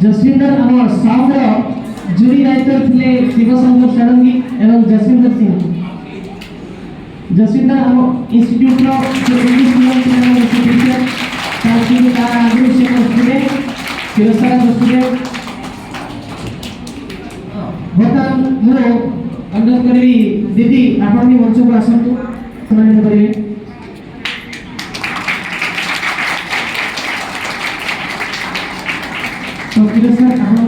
जसविंदर आम staff jury दायित्व थे शिवशंकर षडंगी एवं जसविंदर सिंह। जसविंदर आम इंस्टीट्यूट इंग्लिश मीडियम टीचर ताकि तार आगे से स्टूडेंट शिवसारा स्टूडेंट बर्तमान मो अनुरोध करी दीदी आपण भी मंच को आसतु सम्मानित करिए। तो शिवसारा